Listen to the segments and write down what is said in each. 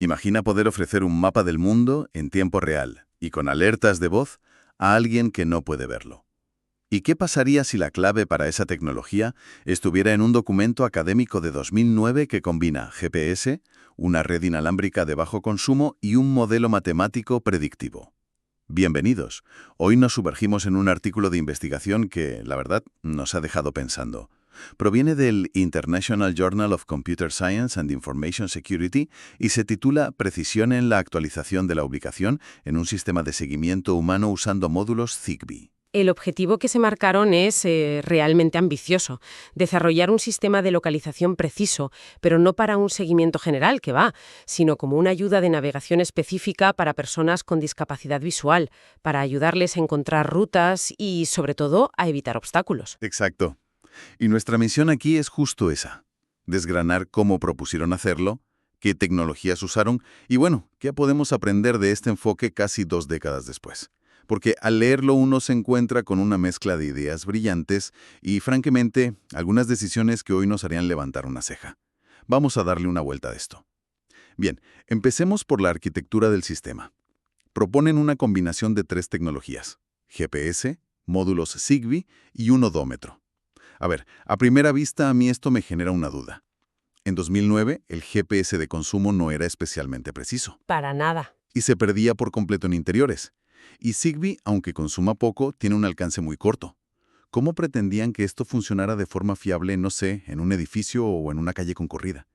Imagina poder ofrecer un mapa del mundo en tiempo real y con alertas de voz a alguien que no puede verlo. ¿Y qué pasaría si la clave para esa tecnología estuviera en un documento académico de 2009 que combina GPS, una red inalámbrica de bajo consumo y un modelo matemático predictivo? Bienvenidos. Hoy nos sumergimos en un artículo de investigación que, la verdad, nos ha dejado pensando. Proviene del International Journal of Computer Science and Information Security y se titula Precisión en la actualización de la ubicación en un sistema de seguimiento humano usando módulos Zigbee. El objetivo que se marcaron es realmente ambicioso, desarrollar un sistema de localización preciso, pero no para un seguimiento general, que va, sino como una ayuda de navegación específica para personas con discapacidad visual, para ayudarles a encontrar rutas y, sobre todo, a evitar obstáculos. Exacto. Y nuestra misión aquí es justo esa, desgranar cómo propusieron hacerlo, qué tecnologías usaron y, bueno, qué podemos aprender de este enfoque casi 2 décadas después. Porque al leerlo uno se encuentra con una mezcla de ideas brillantes y, francamente, algunas decisiones que hoy nos harían levantar una ceja. Vamos a darle una vuelta a esto. Bien, empecemos por la arquitectura del sistema. Proponen una combinación de 3 tecnologías: GPS, módulos Zigbee y un odómetro. A ver, a primera vista a mí esto me genera una duda. En 2009, el GPS de consumo no era especialmente preciso. Para nada. Y se perdía por completo en interiores. Y Zigbee, aunque consuma poco, tiene un alcance muy corto. ¿Cómo pretendían que esto funcionara de forma fiable, no sé, en un edificio o en una calle concurrida?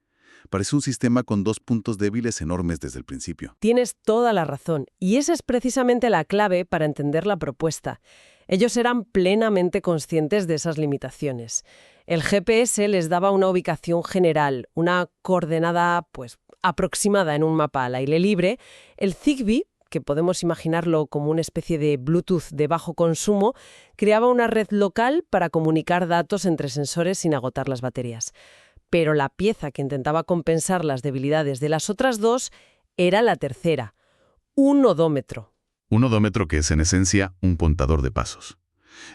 Parece un sistema con 2 puntos débiles enormes desde el principio. Tienes toda la razón, y esa es precisamente la clave para entender la propuesta. Ellos eran plenamente conscientes de esas limitaciones. El GPS les daba una ubicación general, una coordenada, aproximada en un mapa al aire libre. El Zigbee, que podemos imaginarlo como una especie de Bluetooth de bajo consumo, creaba una red local para comunicar datos entre sensores sin agotar las baterías. Pero la pieza que intentaba compensar las debilidades de las otras dos era la tercera, un odómetro. Un odómetro que es en esencia un contador de pasos.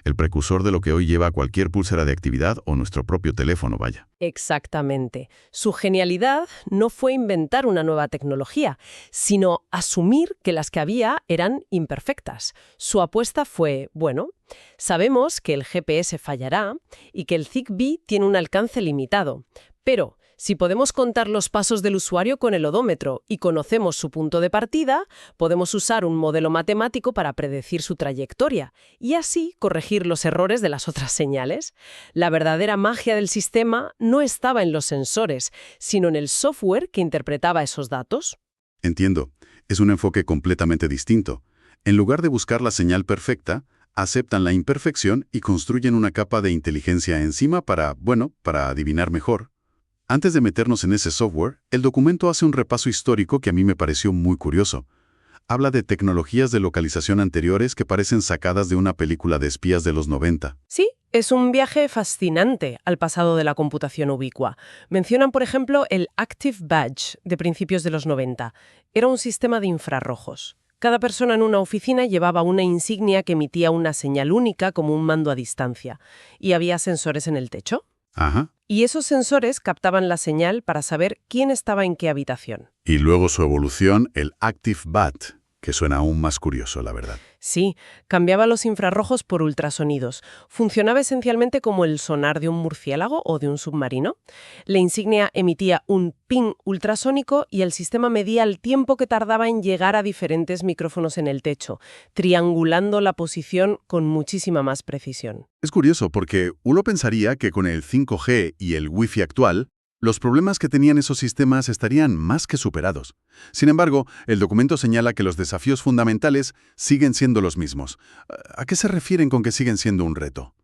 El precursor de lo que hoy lleva cualquier pulsera de actividad o nuestro propio teléfono, vaya. Exactamente. Su genialidad no fue inventar una nueva tecnología, sino asumir que las que había eran imperfectas. Su apuesta fue, sabemos que el GPS fallará y que el Zigbee tiene un alcance limitado, pero si podemos contar los pasos del usuario con el odómetro y conocemos su punto de partida, podemos usar un modelo matemático para predecir su trayectoria y así corregir los errores de las otras señales. La verdadera magia del sistema no estaba en los sensores, sino en el software que interpretaba esos datos. Entiendo. Es un enfoque completamente distinto. En lugar de buscar la señal perfecta, aceptan la imperfección y construyen una capa de inteligencia encima para adivinar mejor. Antes de meternos en ese software, el documento hace un repaso histórico que a mí me pareció muy curioso. Habla de tecnologías de localización anteriores que parecen sacadas de una película de espías de los 90. Sí, es un viaje fascinante al pasado de la computación ubicua. Mencionan, por ejemplo, el Active Badge de principios de los 90. Era un sistema de infrarrojos. Cada persona en una oficina llevaba una insignia que emitía una señal única como un mando a distancia. Y había sensores en el techo. Ajá. Y esos sensores captaban la señal para saber quién estaba en qué habitación. Y luego su evolución, el Active Bat, que suena aún más curioso, la verdad. Sí, cambiaba los infrarrojos por ultrasonidos. Funcionaba esencialmente como el sonar de un murciélago o de un submarino. La insignia emitía un ping ultrasónico y el sistema medía el tiempo que tardaba en llegar a diferentes micrófonos en el techo, triangulando la posición con muchísima más precisión. Es curioso porque uno pensaría que con el 5G y el Wi-Fi actual, los problemas que tenían esos sistemas estarían más que superados. Sin embargo, el documento señala que los desafíos fundamentales siguen siendo los mismos. ¿A qué se refieren con que siguen siendo un reto?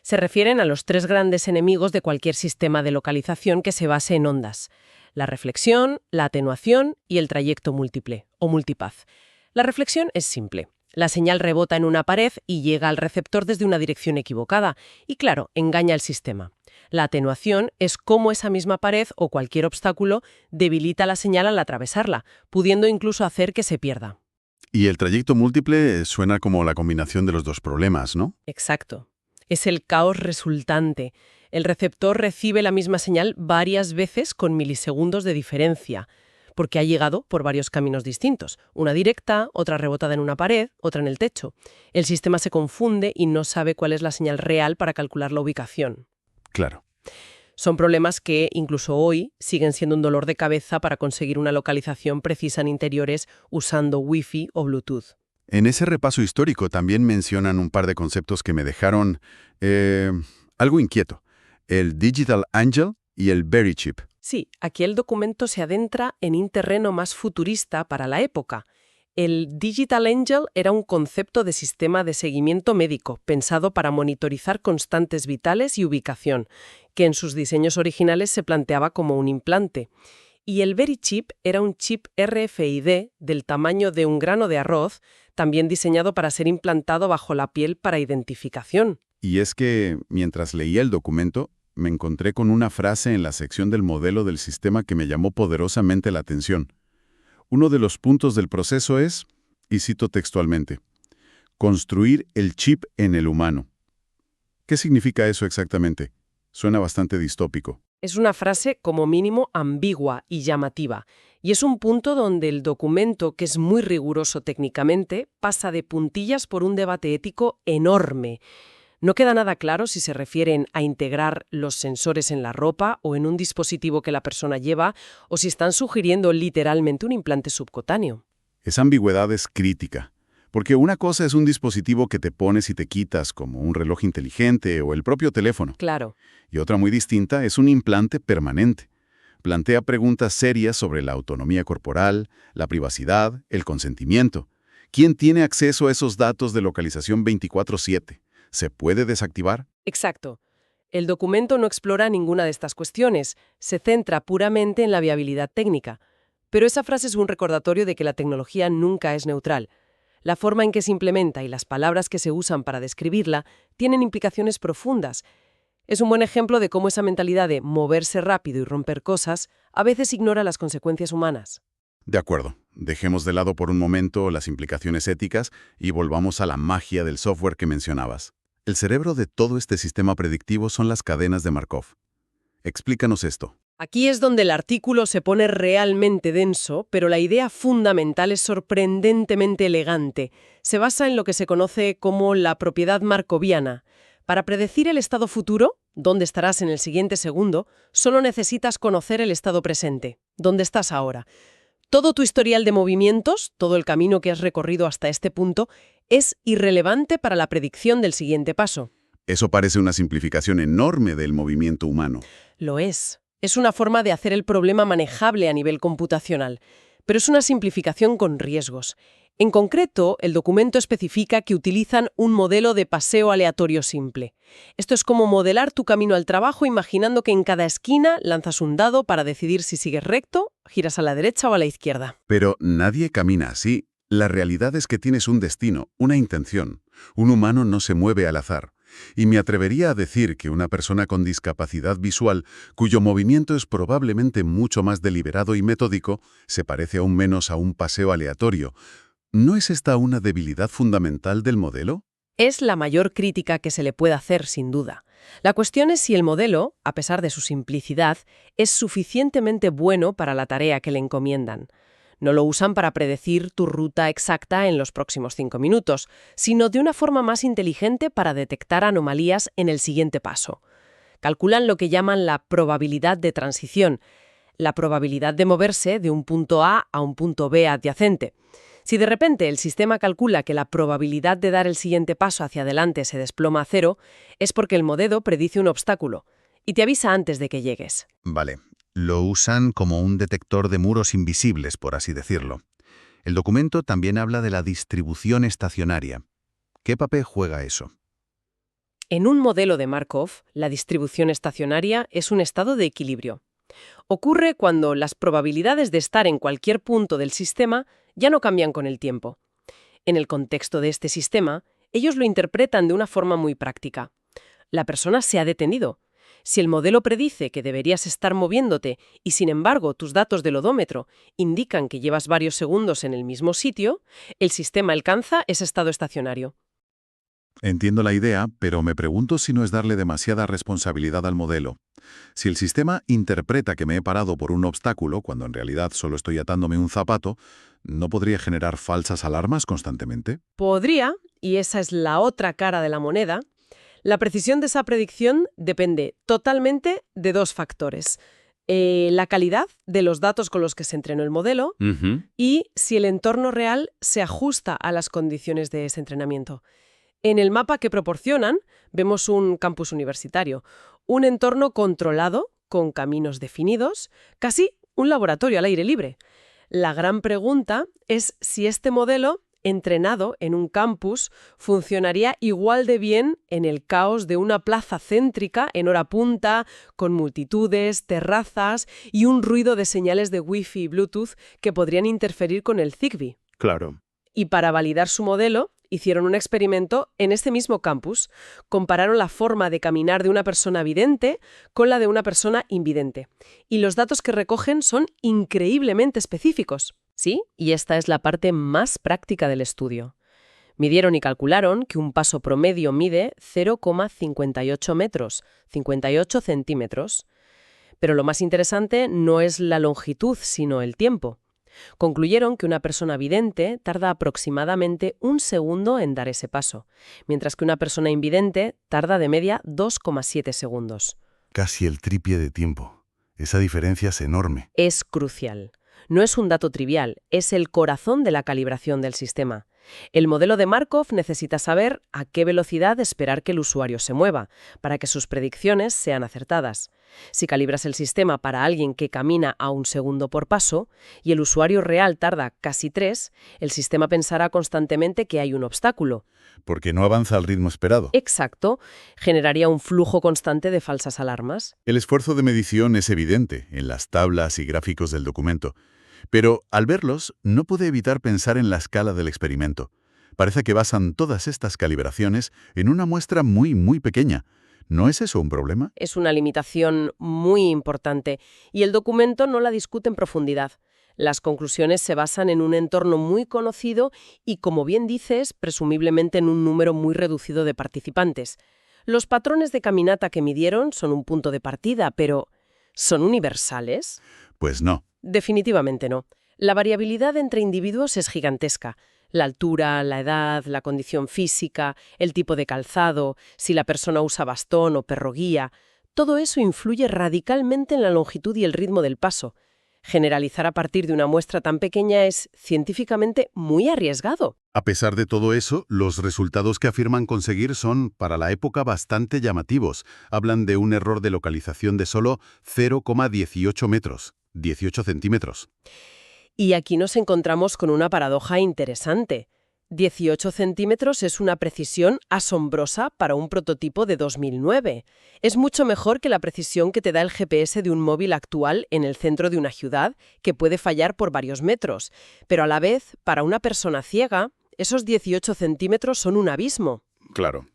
Se refieren a los 3 grandes enemigos de cualquier sistema de localización que se base en ondas: la reflexión, la atenuación y el trayecto múltiple, o multipath. La reflexión es simple. La señal rebota en una pared y llega al receptor desde una dirección equivocada, y claro, engaña al sistema. La atenuación es cómo esa misma pared o cualquier obstáculo debilita la señal al atravesarla, pudiendo incluso hacer que se pierda. Y el trayecto múltiple suena como la combinación de los 2 problemas, ¿no? Exacto. Es el caos resultante. El receptor recibe la misma señal varias veces con milisegundos de diferencia. porque ha llegado por varios caminos distintos. Una directa, otra rebotada en una pared, otra en el techo. El sistema se confunde y no sabe cuál es la señal real para calcular la ubicación. Claro. Son problemas que, incluso hoy, siguen siendo un dolor de cabeza para conseguir una localización precisa en interiores usando Wi-Fi o Bluetooth. En ese repaso histórico también mencionan un par de conceptos que me dejaron algo inquieto. El Digital Angel y el Berry Chip. Sí, aquí el documento se adentra en un terreno más futurista para la época. El Digital Angel era un concepto de sistema de seguimiento médico pensado para monitorizar constantes vitales y ubicación, que en sus diseños originales se planteaba como un implante. Y el Berry Chip era un chip RFID del tamaño de un grano de arroz, también diseñado para ser implantado bajo la piel para identificación. Y es que, mientras leía el documento, me encontré con una frase en la sección del modelo del sistema que me llamó poderosamente la atención. Uno de los puntos del proceso es, y cito textualmente, construir el chip en el humano. ¿Qué significa eso exactamente? Suena bastante distópico. Es una frase como mínimo ambigua y llamativa, y es un punto donde el documento, que es muy riguroso técnicamente, pasa de puntillas por un debate ético enorme. No queda nada claro si se refieren a integrar los sensores en la ropa o en un dispositivo que la persona lleva, o si están sugiriendo literalmente un implante subcutáneo. Esa ambigüedad es crítica, porque una cosa es un dispositivo que te pones y te quitas, como un reloj inteligente o el propio teléfono. Claro. Y otra muy distinta es un implante permanente. Plantea preguntas serias sobre la autonomía corporal, la privacidad, el consentimiento. ¿Quién tiene acceso a esos datos de localización 24/7? ¿Se puede desactivar? Exacto. El documento no explora ninguna de estas cuestiones, se centra puramente en la viabilidad técnica. Pero esa frase es un recordatorio de que la tecnología nunca es neutral. La forma en que se implementa y las palabras que se usan para describirla tienen implicaciones profundas. Es un buen ejemplo de cómo esa mentalidad de moverse rápido y romper cosas a veces ignora las consecuencias humanas. De acuerdo. Dejemos de lado por un momento las implicaciones éticas y volvamos a la magia del software que mencionabas. El cerebro de todo este sistema predictivo son las cadenas de Markov. Explícanos esto. Aquí es donde el artículo se pone realmente denso, pero la idea fundamental es sorprendentemente elegante. Se basa en lo que se conoce como la propiedad markoviana. Para predecir el estado futuro, dónde estarás en el siguiente segundo, solo necesitas conocer el estado presente, dónde estás ahora. Todo tu historial de movimientos, todo el camino que has recorrido hasta este punto, es irrelevante para la predicción del siguiente paso. Eso parece una simplificación enorme del movimiento humano. Lo es. Es una forma de hacer el problema manejable a nivel computacional, pero es una simplificación con riesgos. En concreto, el documento especifica que utilizan un modelo de paseo aleatorio simple. Esto es como modelar tu camino al trabajo imaginando que en cada esquina lanzas un dado para decidir si sigues recto, giras a la derecha o a la izquierda. Pero nadie camina así. La realidad es que tienes un destino, una intención. Un humano no se mueve al azar. Y me atrevería a decir que una persona con discapacidad visual, cuyo movimiento es probablemente mucho más deliberado y metódico, se parece aún menos a un paseo aleatorio. ¿No es esta una debilidad fundamental del modelo? Es la mayor crítica que se le puede hacer, sin duda. La cuestión es si el modelo, a pesar de su simplicidad, es suficientemente bueno para la tarea que le encomiendan. No lo usan para predecir tu ruta exacta en los próximos 5 minutos, sino de una forma más inteligente para detectar anomalías en el siguiente paso. Calculan lo que llaman la probabilidad de transición, la probabilidad de moverse de un punto A a un punto B adyacente. Si de repente el sistema calcula que la probabilidad de dar el siguiente paso hacia adelante se desploma a 0, es porque el modelo predice un obstáculo y te avisa antes de que llegues. Vale. Lo usan como un detector de muros invisibles, por así decirlo. El documento también habla de la distribución estacionaria. ¿Qué papel juega eso? En un modelo de Markov, la distribución estacionaria es un estado de equilibrio. Ocurre cuando las probabilidades de estar en cualquier punto del sistema ya no cambian con el tiempo. En el contexto de este sistema, ellos lo interpretan de una forma muy práctica. La persona se ha detenido. Si el modelo predice que deberías estar moviéndote y, sin embargo, tus datos del odómetro indican que llevas varios segundos en el mismo sitio, el sistema alcanza ese estado estacionario. Entiendo la idea, pero me pregunto si no es darle demasiada responsabilidad al modelo. Si el sistema interpreta que me he parado por un obstáculo, cuando en realidad solo estoy atándome un zapato, ¿no podría generar falsas alarmas constantemente? Podría, y esa es la otra cara de la moneda. La precisión de esa predicción depende totalmente de dos factores. La calidad de los datos con los que se entrenó el modelo y si el entorno real se ajusta a las condiciones de ese entrenamiento. En el mapa que proporcionan vemos un campus universitario, un entorno controlado, con caminos definidos, casi un laboratorio al aire libre. La gran pregunta es si este modelo, entrenado en un campus, funcionaría igual de bien en el caos de una plaza céntrica en hora punta, con multitudes, terrazas y un ruido de señales de Wi-Fi y Bluetooth que podrían interferir con el Zigbee. Claro. Y para validar su modelo, hicieron un experimento en este mismo campus. Compararon la forma de caminar de una persona vidente con la de una persona invidente. Y los datos que recogen son increíblemente específicos. ¿Sí? Y esta es la parte más práctica del estudio. Midieron y calcularon que un paso promedio mide 0,58 metros, 58 centímetros. Pero lo más interesante no es la longitud, sino el tiempo. Concluyeron que una persona vidente tarda aproximadamente 1 segundo en dar ese paso, mientras que una persona invidente tarda de media 2,7 segundos. Casi el triple de tiempo. Esa diferencia es enorme. Es crucial. No es un dato trivial, es el corazón de la calibración del sistema. El modelo de Markov necesita saber a qué velocidad esperar que el usuario se mueva, para que sus predicciones sean acertadas. Si calibras el sistema para alguien que camina a 1 segundo por paso y el usuario real tarda casi 3, el sistema pensará constantemente que hay un obstáculo. Porque no avanza al ritmo esperado. Exacto, generaría un flujo constante de falsas alarmas. El esfuerzo de medición es evidente en las tablas y gráficos del documento. Pero al verlos, no pude evitar pensar en la escala del experimento. Parece que basan todas estas calibraciones en una muestra muy pequeña. ¿No es eso un problema? Es una limitación muy importante y el documento no la discute en profundidad. Las conclusiones se basan en un entorno muy conocido y, como bien dices, presumiblemente en un número muy reducido de participantes. Los patrones de caminata que midieron son un punto de partida, pero ¿son universales? Pues no. Definitivamente no. La variabilidad entre individuos es gigantesca. La altura, la edad, la condición física, el tipo de calzado, si la persona usa bastón o perro guía, todo eso influye radicalmente en la longitud y el ritmo del paso. Generalizar a partir de una muestra tan pequeña es científicamente muy arriesgado. A pesar de todo eso, los resultados que afirman conseguir son, para la época, bastante llamativos. Hablan de un error de localización de solo 0,18 metros, 18 centímetros. Y aquí nos encontramos con una paradoja interesante. 18 centímetros es una precisión asombrosa para un prototipo de 2009. Es mucho mejor que la precisión que te da el GPS de un móvil actual en el centro de una ciudad, que puede fallar por varios metros. Pero a la vez, para una persona ciega, esos 18 centímetros son un abismo. Claro.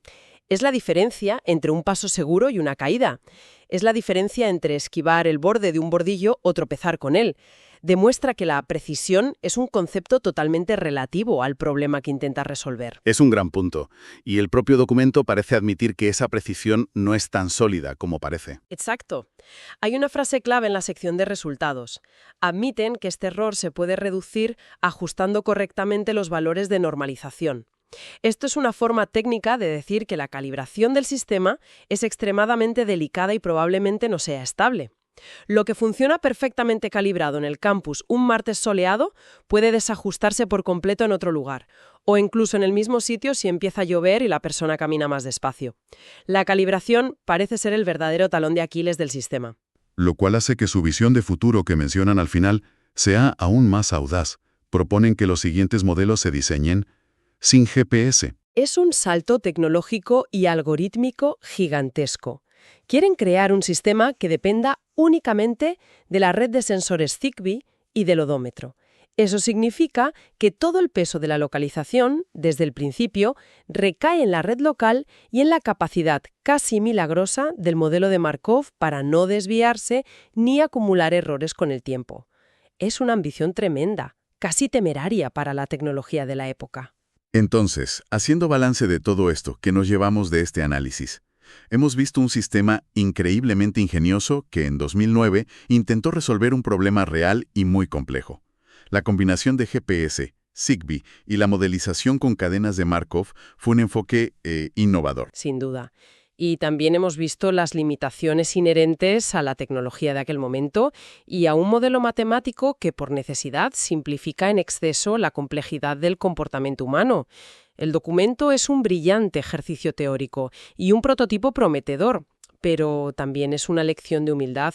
Es la diferencia entre un paso seguro y una caída. Es la diferencia entre esquivar el borde de un bordillo o tropezar con él. Demuestra que la precisión es un concepto totalmente relativo al problema que intenta resolver. Es un gran punto, y el propio documento parece admitir que esa precisión no es tan sólida como parece. Exacto. Hay una frase clave en la sección de resultados. Admiten que este error se puede reducir ajustando correctamente los valores de normalización. Esto es una forma técnica de decir que la calibración del sistema es extremadamente delicada y probablemente no sea estable. Lo que funciona perfectamente calibrado en el campus un martes soleado puede desajustarse por completo en otro lugar, o incluso en el mismo sitio si empieza a llover y la persona camina más despacio. La calibración parece ser el verdadero talón de Aquiles del sistema. Lo cual hace que su visión de futuro que mencionan al final sea aún más audaz. Proponen que los siguientes modelos se diseñen sin GPS. Es un salto tecnológico y algorítmico gigantesco. Quieren crear un sistema que dependa únicamente de la red de sensores Zigbee y del odómetro. Eso significa que todo el peso de la localización, desde el principio, recae en la red local y en la capacidad casi milagrosa del modelo de Markov para no desviarse ni acumular errores con el tiempo. Es una ambición tremenda, casi temeraria para la tecnología de la época. Entonces, haciendo balance de todo esto que nos llevamos de este análisis, hemos visto un sistema increíblemente ingenioso que en 2009 intentó resolver un problema real y muy complejo. La combinación de GPS, Zigbee y la modelización con cadenas de Markov fue un enfoque innovador. Sin duda. Y también hemos visto las limitaciones inherentes a la tecnología de aquel momento y a un modelo matemático que por necesidad simplifica en exceso la complejidad del comportamiento humano. El documento es un brillante ejercicio teórico y un prototipo prometedor, pero también es una lección de humildad.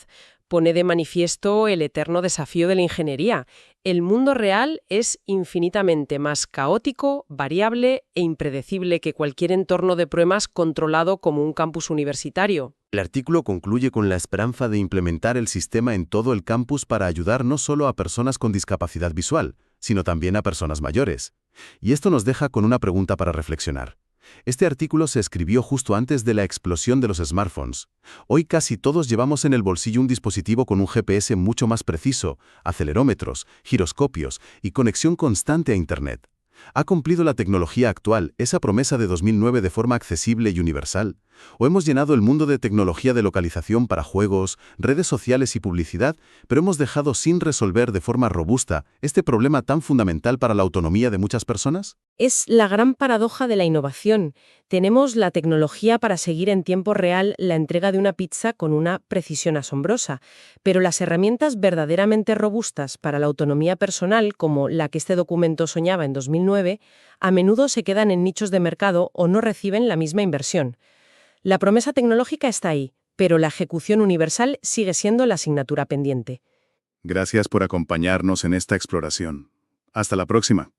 Pone de manifiesto el eterno desafío de la ingeniería. El mundo real es infinitamente más caótico, variable e impredecible que cualquier entorno de pruebas controlado como un campus universitario. El artículo concluye con la esperanza de implementar el sistema en todo el campus para ayudar no solo a personas con discapacidad visual, sino también a personas mayores. Y esto nos deja con una pregunta para reflexionar. Este artículo se escribió justo antes de la explosión de los smartphones. Hoy casi todos llevamos en el bolsillo un dispositivo con un GPS mucho más preciso, acelerómetros, giroscopios y conexión constante a Internet. ¿Ha cumplido la tecnología actual esa promesa de 2009 de forma accesible y universal? ¿O hemos llenado el mundo de tecnología de localización para juegos, redes sociales y publicidad, pero hemos dejado sin resolver de forma robusta este problema tan fundamental para la autonomía de muchas personas? Es la gran paradoja de la innovación. Tenemos la tecnología para seguir en tiempo real la entrega de una pizza con una precisión asombrosa, pero las herramientas verdaderamente robustas para la autonomía personal, como la que este documento soñaba en 2009, a menudo se quedan en nichos de mercado o no reciben la misma inversión. La promesa tecnológica está ahí, pero la ejecución universal sigue siendo la asignatura pendiente. Gracias por acompañarnos en esta exploración. Hasta la próxima.